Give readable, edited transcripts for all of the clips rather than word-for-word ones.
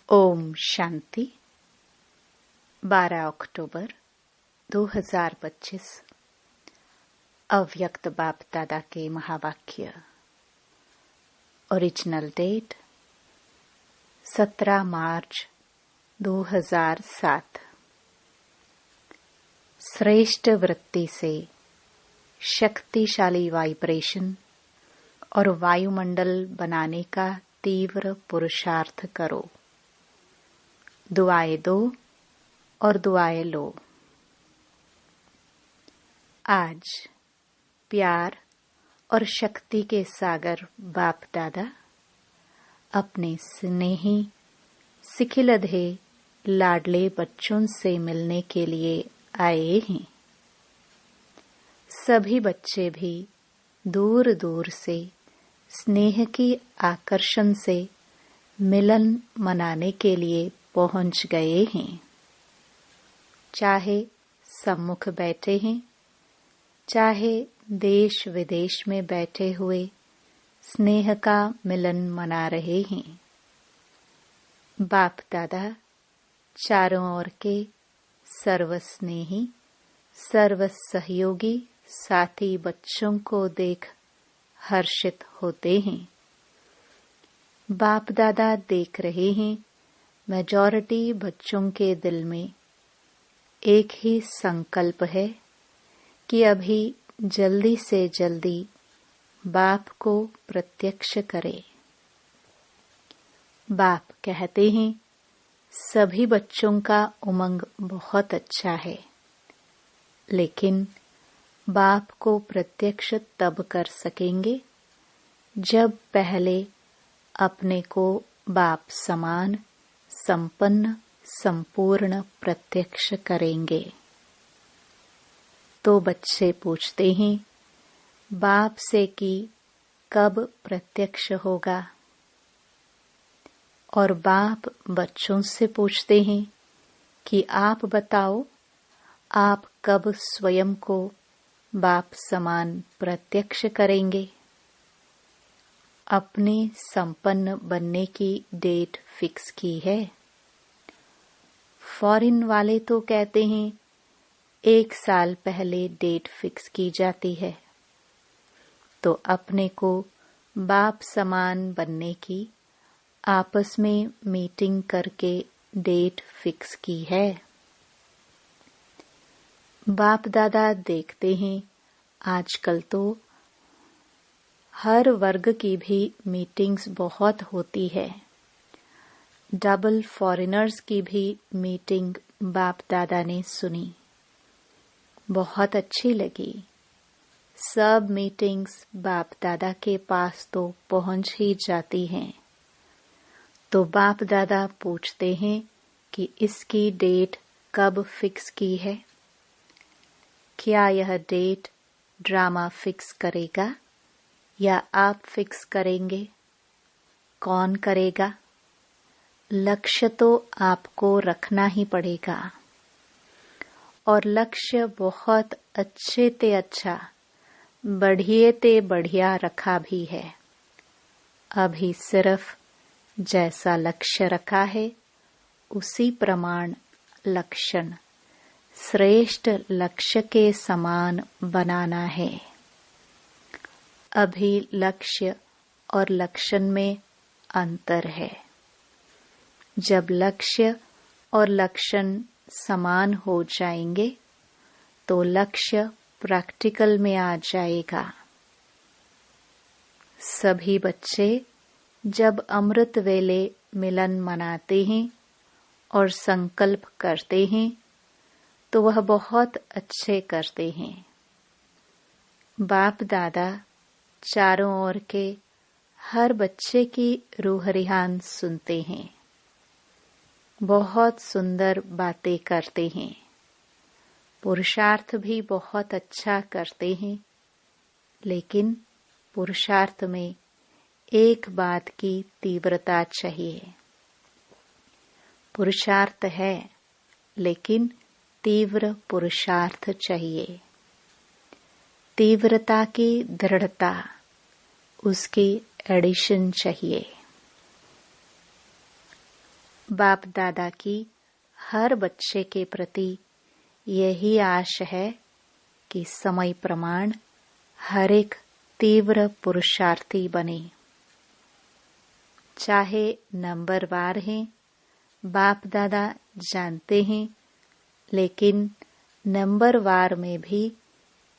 ओम शांति। 12 अक्टूबर 2025। अव्यक्त बाप दादा के महावाक्य। ओरिजिनल डेट 17 मार्च 2007। श्रेष्ठ वृत्ति से शक्तिशाली वाइब्रेशन और वायुमंडल बनाने का तीव्र पुरुषार्थ करो। दुआएं दो और दुआएं लो। आज प्यार और शक्ति के सागर बाप दादा अपने स्नेही सिखिलधे लाडले बच्चों से मिलने के लिए आए हैं। सभी बच्चे भी दूर दूर से स्नेह की आकर्षण से मिलन मनाने के लिए पहुंच गए हैं। चाहे सम्मुख बैठे हैं, चाहे देश विदेश में बैठे हुए स्नेह का मिलन मना रहे हैं। बाप दादा चारों ओर के सर्वस्नेही सर्व सहयोगी साथी बच्चों को देख हर्षित होते हैं। बाप दादा देख रहे हैं मेजॉरिटी बच्चों के दिल में एक ही संकल्प है कि अभी जल्दी से जल्दी बाप को प्रत्यक्ष करे। बाप कहते हैं सभी बच्चों का उमंग बहुत अच्छा है, लेकिन बाप को प्रत्यक्ष तब कर सकेंगे जब पहले अपने को बाप समान संपन्न संपूर्ण प्रत्यक्ष करेंगे। तो बच्चे पूछते हैं बाप से कि कब प्रत्यक्ष होगा, और बाप बच्चों से पूछते हैं कि आप बताओ आप कब स्वयं को बाप समान प्रत्यक्ष करेंगे। अपने संपन्न बनने की डेट फिक्स की है। फॉरेन वाले तो कहते हैं 1 साल पहले डेट फिक्स की जाती है। तो अपने को बाप समान बनने की आपस में मीटिंग करके डेट फिक्स की है। बाप दादा देखते हैं आजकल तो हर वर्ग की भी मीटिंग्स बहुत होती है। डबल फॉरेनर्स की भी मीटिंग बाप दादा ने सुनी, बहुत अच्छी लगी। सब मीटिंग्स बाप दादा के पास तो पहुंच ही जाती हैं। तो बाप दादा पूछते हैं कि इसकी डेट कब फिक्स की है। क्या यह डेट ड्रामा फिक्स करेगा या आप फिक्स करेंगे? कौन करेगा? लक्ष्य तो आपको रखना ही पड़ेगा, और लक्ष्य बहुत अच्छे ते अच्छा बढ़िए ते बढ़िया रखा भी है। अभी सिर्फ जैसा लक्ष्य रखा है उसी प्रमाण लक्षण श्रेष्ठ लक्ष्य के समान बनाना है। अभी लक्ष्य और लक्षण में अंतर है। जब लक्ष्य और लक्षण समान हो जाएंगे तो लक्ष्य प्रैक्टिकल में आ जाएगा। सभी बच्चे जब अमृत वेले मिलन मनाते हैं और संकल्प करते हैं तो वह बहुत अच्छे करते हैं। बाप दादा चारों ओर के हर बच्चे की रूह रिहान सुनते हैं, बहुत सुंदर बातें करते हैं, पुरुषार्थ भी बहुत अच्छा करते हैं। लेकिन पुरुषार्थ में एक बात की तीव्रता चाहिए। पुरुषार्थ है, लेकिन तीव्र पुरुषार्थ चाहिए। तीव्रता की दृढ़ता, उसकी एडिशन चाहिए। बाप दादा की हर बच्चे के प्रति यही आश है कि समय प्रमाण हर एक तीव्र पुरुषार्थी बने। चाहे नंबरवार हैं, बाप दादा जानते हैं, लेकिन नंबरवार में भी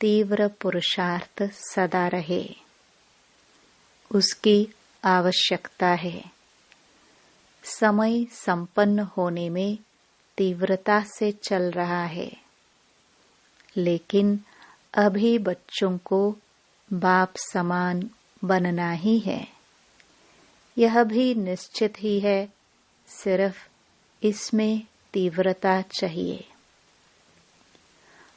तीव्र पुरुषार्थ सदा रहे, उसकी आवश्यकता है। समय संपन्न होने में तीव्रता से चल रहा है, लेकिन अभी बच्चों को बाप समान बनना ही है। यह भी निश्चित ही है, सिर्फ इसमें तीव्रता चाहिए।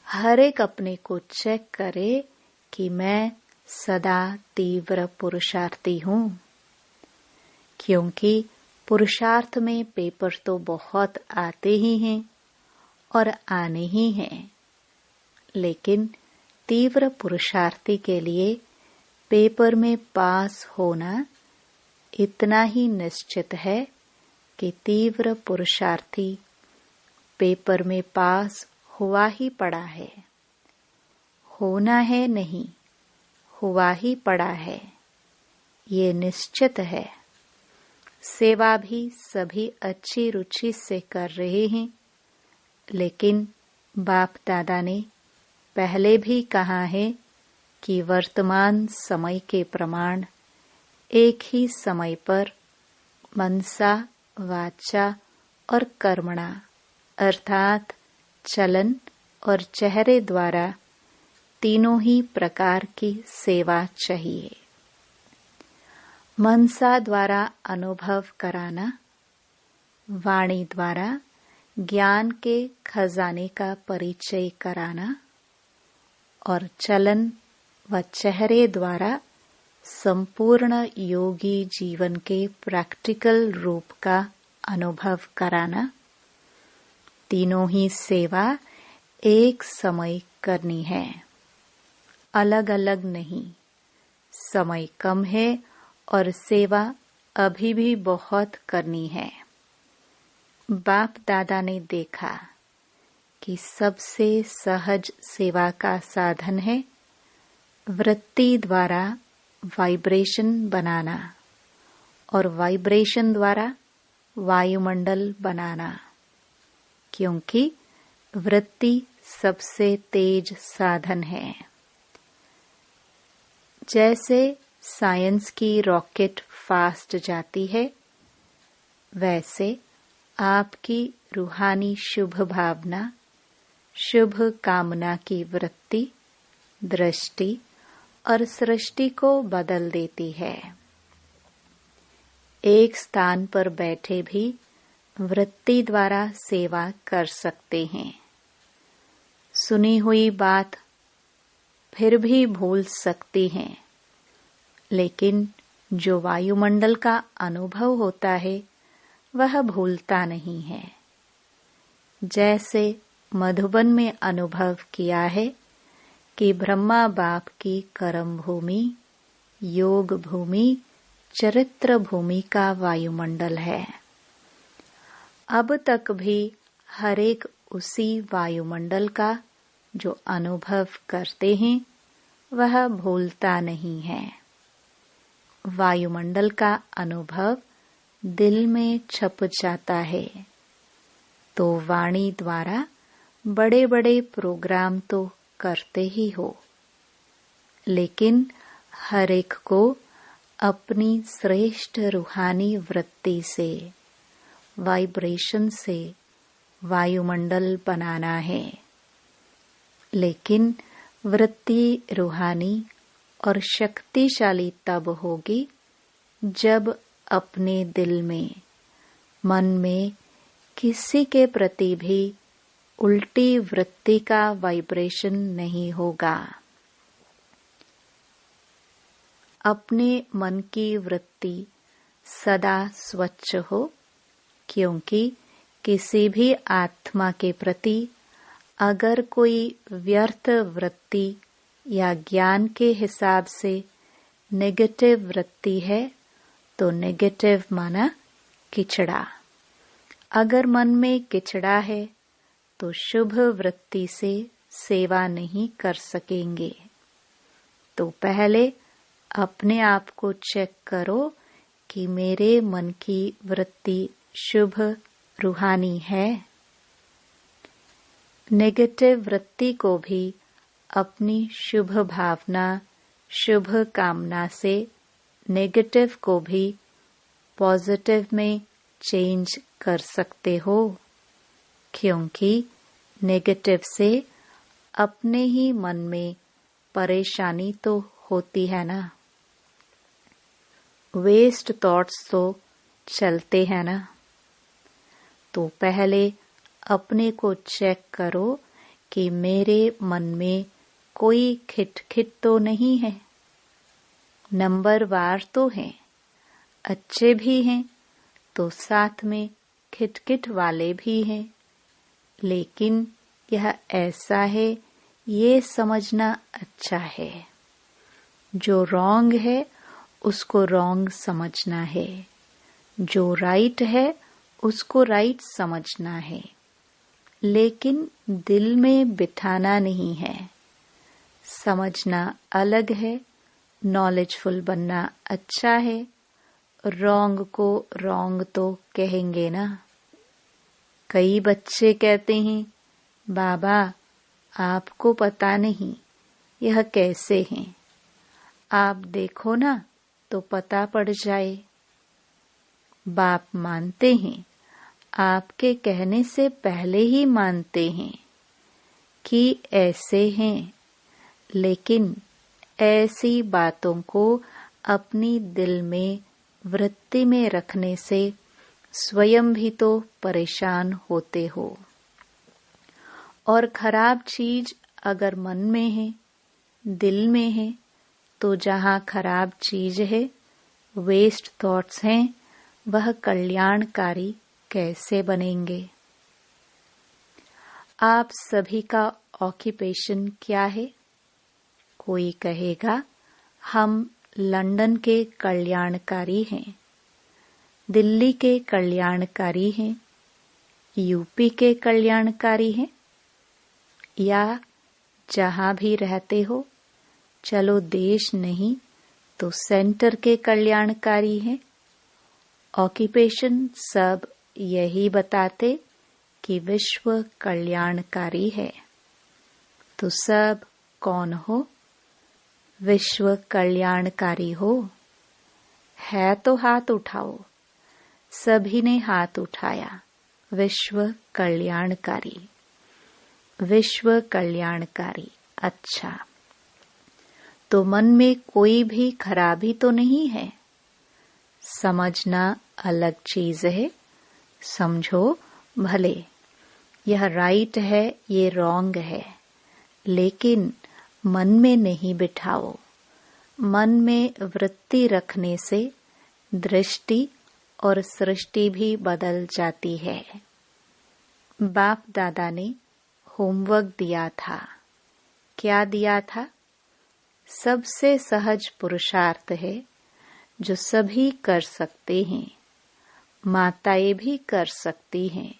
हर एक अपने को चेक करे कि मैं सदा तीव्र पुरुषार्थी हूँ, क्योंकि पुरुषार्थ में पेपर तो बहुत आते ही हैं और आने ही हैं, लेकिन तीव्र पुरुषार्थी के लिए पेपर में पास होना इतना ही निश्चित है कि तीव्र पुरुषार्थी पेपर में पास हुआ ही पड़ा है। होना है नहीं, हुआ ही पड़ा है, ये निश्चित है। सेवा भी सभी अच्छी रुचि से कर रहे हैं, लेकिन बाप दादा ने पहले भी कहा है कि वर्तमान समय के प्रमाण एक ही समय पर मनसा, वाचा और कर्मणा अर्थात चलन और चेहरे द्वारा तीनों ही प्रकार की सेवा चाहिए। मनसा द्वारा अनुभव कराना, वाणी द्वारा ज्ञान के खजाने का परिचय कराना और चलन व चेहरे द्वारा संपूर्ण योगी जीवन के प्रैक्टिकल रूप का अनुभव कराना, तीनों ही सेवा एक समय करनी है, अलग अलग नहीं। समय कम है और सेवा अभी भी बहुत करनी है। बाप दादा ने देखा कि सबसे सहज सेवा का साधन है वृत्ति द्वारा वाइब्रेशन बनाना और वाइब्रेशन द्वारा वायुमंडल बनाना, क्योंकि वृत्ति सबसे तेज साधन है। जैसे साइंस की रॉकेट फास्ट जाती है, वैसे आपकी रूहानी शुभ भावना, शुभ कामना की वृत्ति, दृष्टि और सृष्टि को बदल देती है। एक स्थान पर बैठे भी वृत्ति द्वारा सेवा कर सकते हैं। सुनी हुई बात फिर भी भूल सकती हैं, लेकिन जो वायुमंडल का अनुभव होता है वह भूलता नहीं है। जैसे मधुबन में अनुभव किया है कि ब्रह्मा बाप की कर्म भूमि, योग भूमि, चरित्र भूमि का वायुमंडल है। अब तक भी हर एक उसी वायुमंडल का जो अनुभव करते हैं वह भूलता नहीं है। वायुमंडल का अनुभव दिल में छप जाता है, तो वाणी द्वारा बड़े बड़े प्रोग्राम तो करते ही हो, लेकिन हर एक को अपनी श्रेष्ठ रूहानी वृत्ति से, वाइब्रेशन से वायुमंडल बनाना है। लेकिन वृत्ति रूहानी और शक्तिशाली तब होगी जब अपने दिल में, मन में किसी के प्रति भी उल्टी वृत्ति का वाइब्रेशन नहीं होगा। अपने मन की वृत्ति सदा स्वच्छ हो, क्योंकि किसी भी आत्मा के प्रति अगर कोई व्यर्थ वृत्ति या ज्ञान के हिसाब से नेगेटिव वृत्ति है तो नेगेटिव माना किचड़ा, अगर मन में किचड़ा है तो शुभ वृत्ति से सेवा नहीं कर सकेंगे। तो पहले अपने आप को चेक करो कि मेरे मन की वृत्ति शुभ रूहानी है। नेगेटिव वृत्ति को भी अपनी शुभ भावना, शुभ कामना से नेगेटिव को भी पॉजिटिव में चेंज कर सकते हो, क्योंकि नेगेटिव से अपने ही मन में परेशानी तो होती है ना, वेस्ट थॉट्स तो चलते हैं ना। तो पहले अपने को चेक करो कि मेरे मन में कोई खिटखिट तो नहीं है। नंबरवार तो हैं, अच्छे भी हैं, तो साथ में खिटखिट वाले भी हैं, लेकिन यह ऐसा है, ये समझना अच्छा है। जो रॉन्ग है उसको रॉन्ग समझना है, जो राइट है उसको राइट समझना है, लेकिन दिल में बिठाना नहीं है। समझना अलग है, नॉलेजफुल बनना अच्छा है, रॉन्ग को रॉन्ग तो कहेंगे ना। कई बच्चे कहते हैं, बाबा आपको पता नहीं यह कैसे हैं, आप देखो ना तो पता पड़ जाए। बाप मानते हैं, आपके कहने से पहले ही मानते हैं कि ऐसे हैं, लेकिन ऐसी बातों को अपनी दिल में वृत्ति में रखने से स्वयं भी तो परेशान होते हो। और खराब चीज अगर मन में है, दिल में है, तो जहाँ खराब चीज है, वेस्ट थॉट्स हैं, वह कल्याणकारी कैसे बनेंगे? आप सभी का ऑक्यूपेशन क्या है? कोई कहेगा हम लंदन के कल्याणकारी हैं, दिल्ली के कल्याणकारी हैं, यूपी के कल्याणकारी हैं, या जहां भी रहते हो, चलो देश नहीं तो सेंटर के कल्याणकारी हैं। ऑक्यूपेशन सब यही बताते कि विश्व कल्याणकारी है। तो सब कौन हो? विश्व कल्याणकारी हो। है तो हाथ उठाओ। सभी ने हाथ उठाया। विश्व कल्याणकारी, विश्व कल्याणकारी। अच्छा, तो मन में कोई भी खराबी तो नहीं है। समझना अलग चीज है। समझो भले यह राइट है, ये रॉन्ग है, लेकिन मन में नहीं बिठाओ। मन में वृत्ति रखने से दृष्टि और सृष्टि भी बदल जाती है। बाप दादा ने होमवर्क दिया था। क्या दिया था? सबसे सहज पुरुषार्थ है जो सभी कर सकते हैं। माताएं भी कर सकती हैं,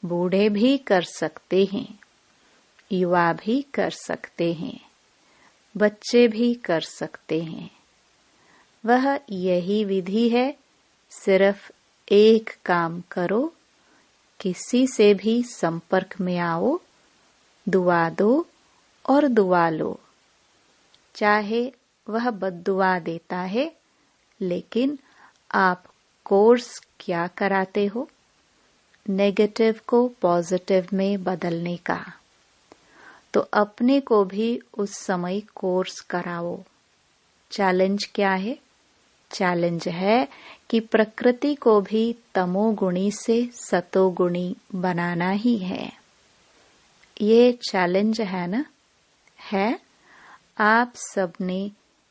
बूढ़े भी कर सकते हैं, युवा भी कर सकते हैं, बच्चे भी कर सकते हैं। वह यही विधि है। सिर्फ एक काम करो, किसी से भी संपर्क में आओ, दुआ दो और दुआ लो। चाहे वह बद्दुआ देता है, लेकिन आप कोर्स क्या कराते हो? नेगेटिव को पॉजिटिव में बदलने का। तो अपने को भी उस समय कोर्स कराओ। चैलेंज क्या है? चैलेंज है कि प्रकृति को भी तमोगुणी से सतोगुणी बनाना ही है। ये चैलेंज है ना? है। आप सबने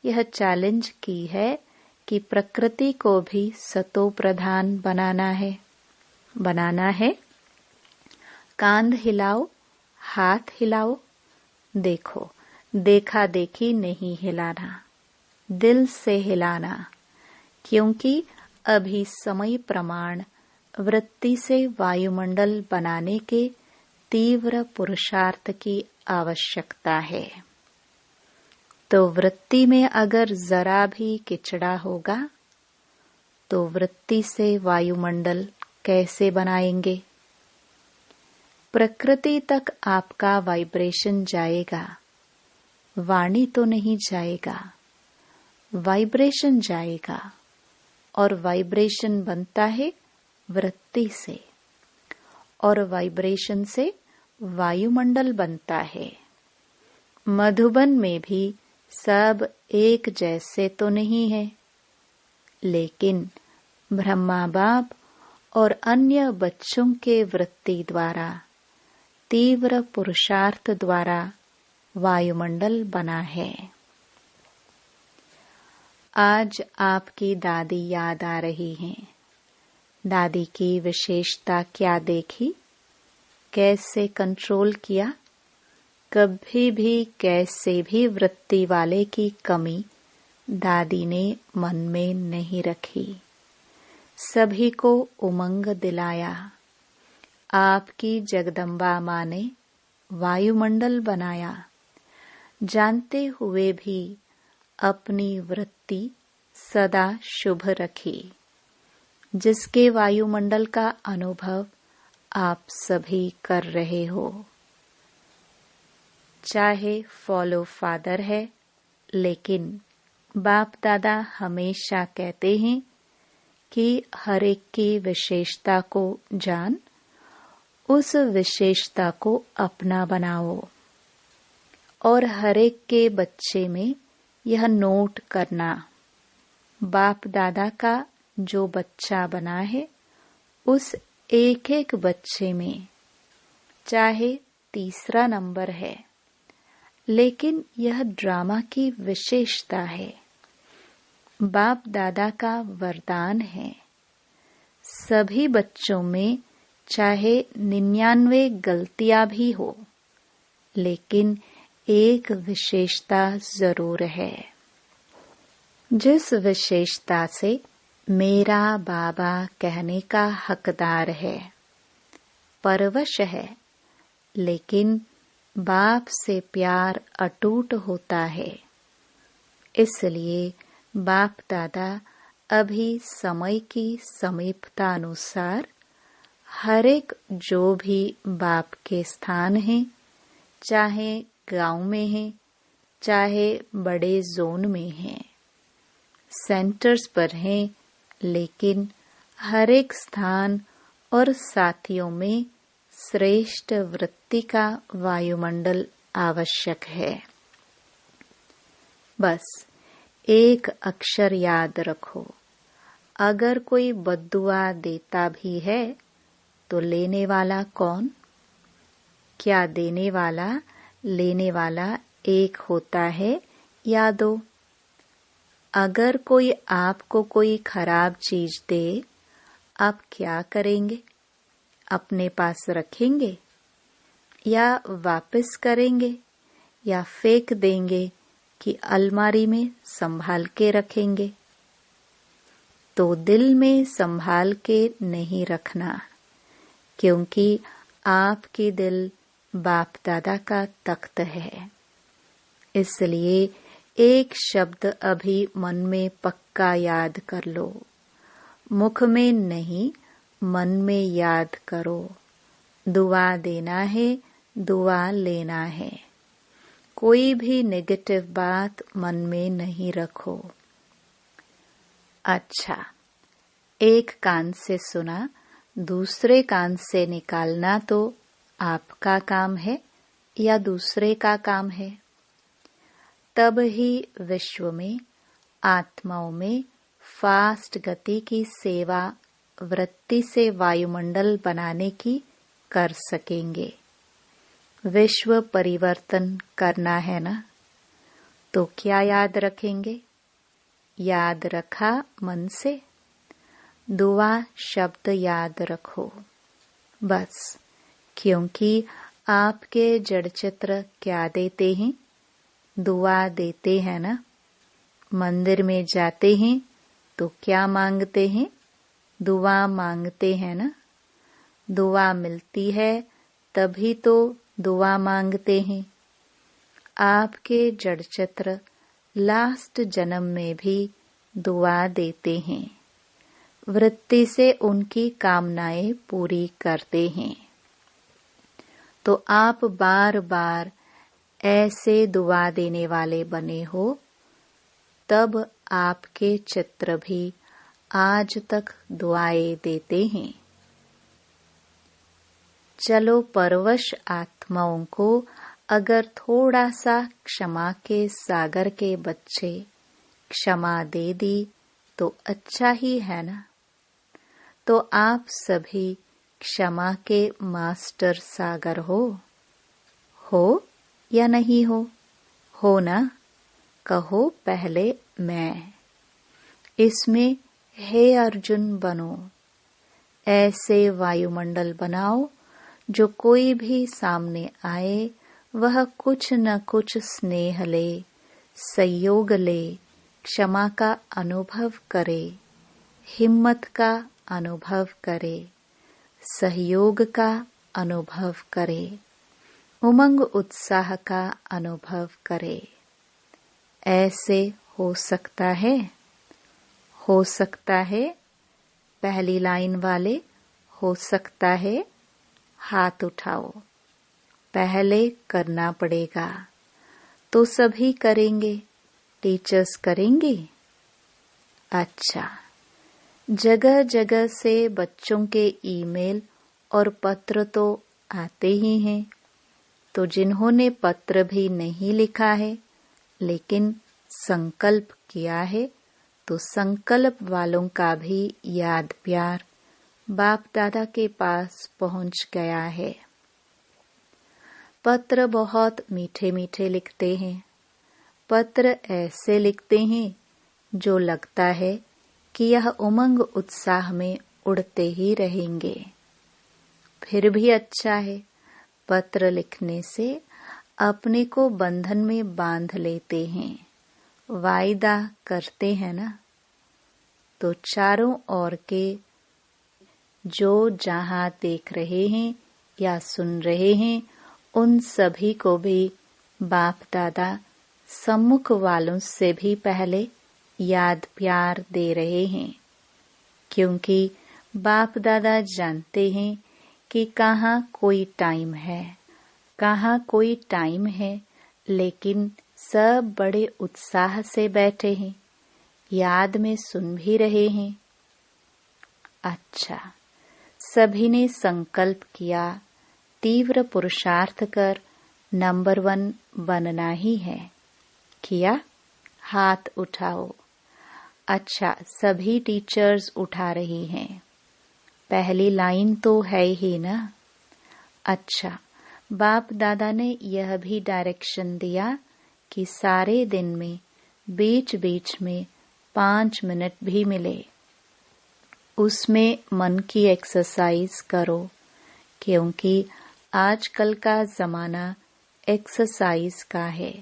यह चैलेंज की है कि प्रकृति को भी सतो प्रधान बनाना है। बनाना है। कांध हिलाओ, हाथ हिलाओ। देखो, देखा देखी नहीं हिलाना, दिल से हिलाना, क्योंकि अभी समय प्रमाण वृत्ति से वायुमंडल बनाने के तीव्र पुरुषार्थ की आवश्यकता है। तो वृत्ति में अगर जरा भी किचड़ा होगा तो वृत्ति से वायुमंडल कैसे बनाएंगे? प्रकृति तक आपका वाइब्रेशन जाएगा, वाणी तो नहीं जाएगा, वाइब्रेशन जाएगा। और वाइब्रेशन बनता है वृत्ति से, और वाइब्रेशन से वायुमंडल बनता है। मधुबन में भी सब एक जैसे तो नहीं है, लेकिन ब्रह्मा बाप और अन्य बच्चों के वृत्ति द्वारा, तीव्र पुरुषार्थ द्वारा वायुमंडल बना है। आज आपकी दादी याद आ रही हैं। दादी की विशेषता क्या देखी? कैसे कंट्रोल किया? कभी भी कैसे भी वृत्ति वाले की कमी दादी ने मन में नहीं रखी। सभी को उमंग दिलाया। आपकी जगदम्बा माँ ने वायुमंडल बनाया, जानते हुए भी अपनी वृत्ति सदा शुभ रखी, जिसके वायुमंडल का अनुभव आप सभी कर रहे हो। चाहे फॉलो फादर है, लेकिन बाप दादा हमेशा कहते हैं कि हर एक की विशेषता को जान, उस विशेषता को अपना बनाओ। और हर एक के बच्चे में यह नोट करना, बाप दादा का जो बच्चा बना है उस एक एक बच्चे में चाहे तीसरा नंबर है, लेकिन यह ड्रामा की विशेषता है, बाप दादा का वरदान है। सभी बच्चों में चाहे 99 गलतियां भी हो, लेकिन एक विशेषता जरूर है, जिस विशेषता से मेरा बाबा कहने का हकदार है, परवश है, लेकिन बाप से प्यार अटूट होता है। इसलिए बाप दादा अभी समय की समीपता अनुसार हर एक जो भी बाप के स्थान हैं, चाहे गांव में हैं, चाहे बड़े जोन में हैं, सेंटर्स पर हैं, लेकिन हर एक स्थान और साथियों में श्रेष्ठ वृत्ति का वायुमंडल आवश्यक है। बस एक अक्षर याद रखो, अगर कोई बद्दुआ देता भी है तो लेने वाला कौन? क्या देने वाला लेने वाला एक होता है या दो? अगर कोई आपको कोई खराब चीज दे, आप क्या करेंगे? अपने पास रखेंगे या वापस करेंगे या फेंक देंगे कि अलमारी में संभाल के रखेंगे? तो दिल में संभाल के नहीं रखना, क्योंकि आपकी दिल बाप दादा का तख्त है। इसलिए एक शब्द अभी मन में पक्का याद कर लो, मुख में नहीं, मन में याद करो। दुआ देना है, दुआ लेना है। कोई भी नेगेटिव बात मन में नहीं रखो। अच्छा, एक कान से सुना, दूसरे कान से निकालना तो आपका काम है या दूसरे का काम है? तब ही विश्व में आत्माओं में फास्ट गति की सेवा वृत्ति से वायुमंडल बनाने की कर सकेंगे। विश्व परिवर्तन करना है ना, तो क्या याद रखेंगे? याद रखा मन से? दुआ शब्द याद रखो बस, क्योंकि आपके जड़ चित्र क्या देते हैं? दुआ देते हैं ना। मंदिर में जाते हैं तो क्या मांगते हैं? दुआ मांगते हैं ना, दुआ मिलती है तभी तो दुआ मांगते हैं। आपके जड़ चित्र लास्ट जन्म में भी दुआ देते हैं, वृत्ति से उनकी कामनाएं पूरी करते हैं। तो आप बार बार ऐसे दुआ देने वाले बने हो, तब आपके चित्र भी आज तक दुआएं देते हैं। चलो परवश आत्माओं को अगर थोड़ा सा क्षमा के सागर के बच्चे क्षमा दे दी तो अच्छा ही है ना। तो आप सभी क्षमा के मास्टर सागर हो या नहीं हो ना? कहो पहले मैं। इसमें हे अर्जुन बनो, ऐसे वायुमंडल बनाओ जो कोई भी सामने आए वह कुछ न कुछ स्नेह ले, सहयोग ले, क्षमा का अनुभव करे, हिम्मत का अनुभव करे, सहयोग का अनुभव करे, उमंग उत्साह का अनुभव करे। ऐसे हो सकता है? हो सकता है? पहली लाइन वाले हो सकता है? हाथ उठाओ। पहले करना पड़ेगा, तो सभी करेंगे, टीचर्स करेंगे। अच्छा, जगह जगह से बच्चों के ईमेल और पत्र तो आते ही हैं, तो जिन्होंने पत्र भी नहीं लिखा है लेकिन संकल्प किया है, तो संकल्प वालों का भी याद प्यार बाप दादा के पास पहुंच गया है। पत्र बहुत मीठे मीठे लिखते हैं, पत्र ऐसे लिखते हैं जो लगता है कि यह उमंग उत्साह में उड़ते ही रहेंगे। फिर भी अच्छा है, पत्र लिखने से अपने को बंधन में बांध लेते हैं, वायदा करते हैं ना। तो चारों ओर के जो जहां देख रहे हैं या सुन रहे हैं, उन सभी को भी बाप दादा सम्मुख वालों से भी पहले याद प्यार दे रहे हैं, क्योंकि बाप दादा जानते हैं कि कहाँ कोई टाइम है, कहाँ कोई टाइम है, लेकिन सब बड़े उत्साह से बैठे हैं, याद में सुन भी रहे हैं। अच्छा, सभी ने संकल्प किया तीव्र पुरुषार्थ कर नंबर 1 बनना ही है। किया? हाथ उठाओ। अच्छा, सभी टीचर्स उठा रही हैं। पहली लाइन तो है ही ना। अच्छा, बाप दादा ने यह भी डायरेक्शन दिया कि सारे दिन में बीच बीच में 5 मिनट भी मिले, उसमें मन की एक्सरसाइज करो, क्योंकि आजकल का जमाना एक्सरसाइज का है।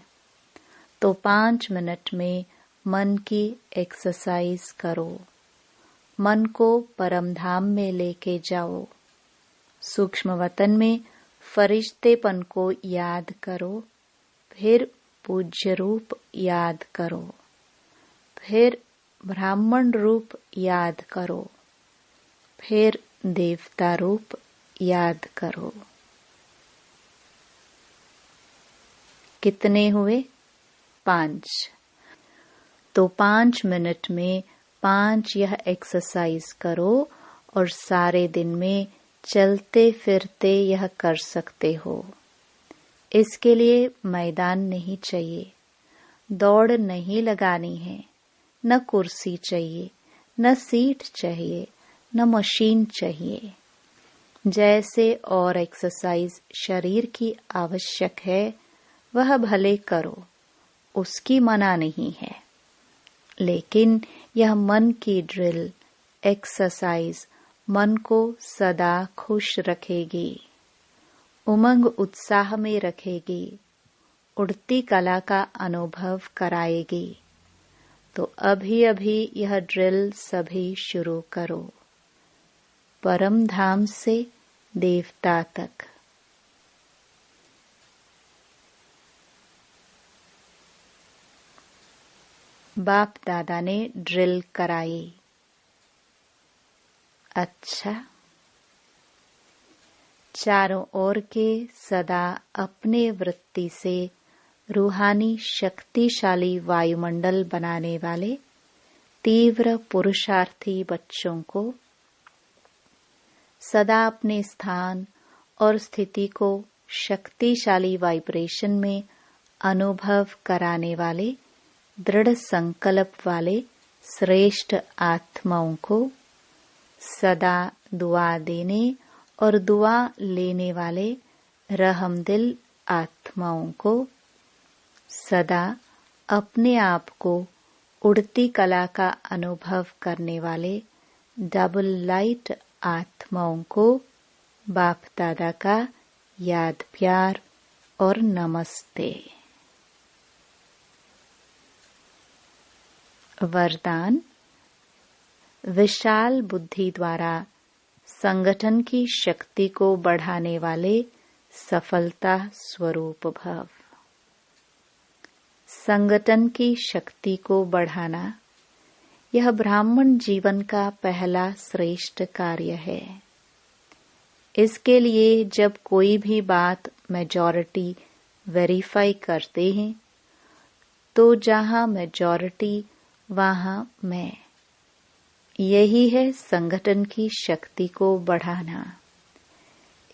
तो 5 मिनट में मन की एक्सरसाइज करो, मन को परम धाम में लेके जाओ, सूक्ष्म वतन में फरिश्तेपन को याद करो, फिर पूज्य रूप याद करो, फिर ब्राह्मण रूप याद करो, फिर देवता रूप याद करो। कितने हुए? 5। तो 5 मिनट में 5 यह एक्सरसाइज करो और सारे दिन में चलते फिरते यह कर सकते हो। इसके लिए मैदान नहीं चाहिए, दौड़ नहीं लगानी है, न कुर्सी चाहिए, न सीट चाहिए, न मशीन चाहिए। जैसे और एक्सरसाइज शरीर की आवश्यक है वह भले करो, उसकी मना नहीं है, लेकिन यह मन की ड्रिल एक्सरसाइज मन को सदा खुश रखेगी, उमंग उत्साह में रखेगी, उड़ती कला का अनुभव कराएगी। तो अभी अभी यह ड्रिल सभी शुरू करो। परम धाम से देवता तक। बाप दादा ने ड्रिल कराई। अच्छा, चारों ओर के सदा अपने वृत्ति से रूहानी शक्तिशाली वायुमंडल बनाने वाले तीव्र पुरुषार्थी बच्चों को सदा अपने स्थान और स्थिति को शक्तिशाली वाइब्रेशन में अनुभव कराने वाले दृढ़ संकल्प वाले श्रेष्ठ आत्माओं को सदा दुआ देने और दुआ लेने वाले रहमदिल आत्माओं को सदा अपने आप को उड़ती कला का अनुभव करने वाले डबल लाइट आत्माओं को बाप दादा का याद प्यार और नमस्ते। वरदान। विशाल बुद्धि द्वारा संगठन की शक्ति को बढ़ाने वाले सफलता स्वरूप भव। संगठन की शक्ति को बढ़ाना यह ब्राह्मण जीवन का पहला श्रेष्ठ कार्य है। इसके लिए जब कोई भी बात मेजॉरिटी वेरीफाई करते हैं तो जहां मेजॉरिटी वहां मैं, यही है संगठन की शक्ति को बढ़ाना।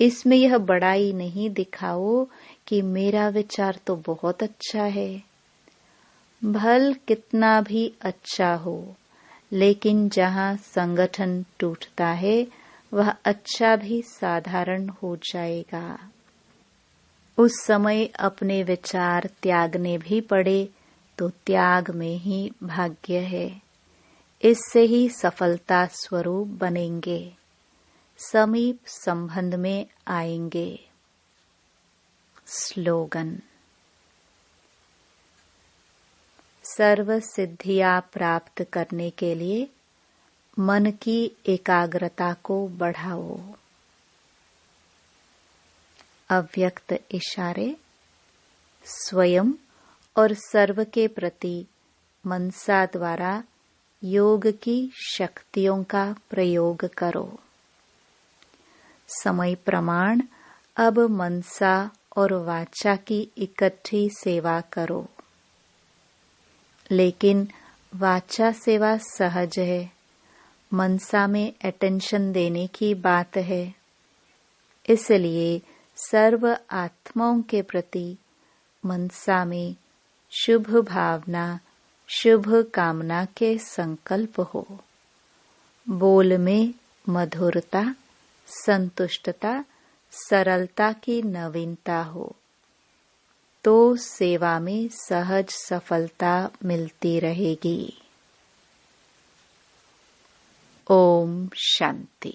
इसमें यह बड़ाई नहीं दिखाओ कि मेरा विचार तो बहुत अच्छा है। भल कितना भी अच्छा हो, लेकिन जहां संगठन टूटता है वह अच्छा भी साधारण हो जाएगा। उस समय अपने विचार त्यागने भी पड़े तो त्याग में ही भाग्य है। इससे ही सफलता स्वरूप बनेंगे, समीप संबंध में आएंगे। स्लोगन। सर्व सिद्धियां प्राप्त करने के लिए मन की एकाग्रता को बढ़ाओ। अव्यक्त इशारे। स्वयं और सर्व के प्रति मनसा द्वारा योग की शक्तियों का प्रयोग करो। समय प्रमाण। अब मनसा और वाचा की इकट्ठी सेवा करो, लेकिन वाचा सेवा सहज है, मनसा में अटेंशन देने की बात है। इसलिए सर्व आत्माओं के प्रति मनसा में शुभ भावना, शुभ कामना के संकल्प हो। बोल में मधुरता, संतुष्टता, सरलता की नवीनता हो तो सेवा में सहज सफलता मिलती रहेगी। ओम शांति।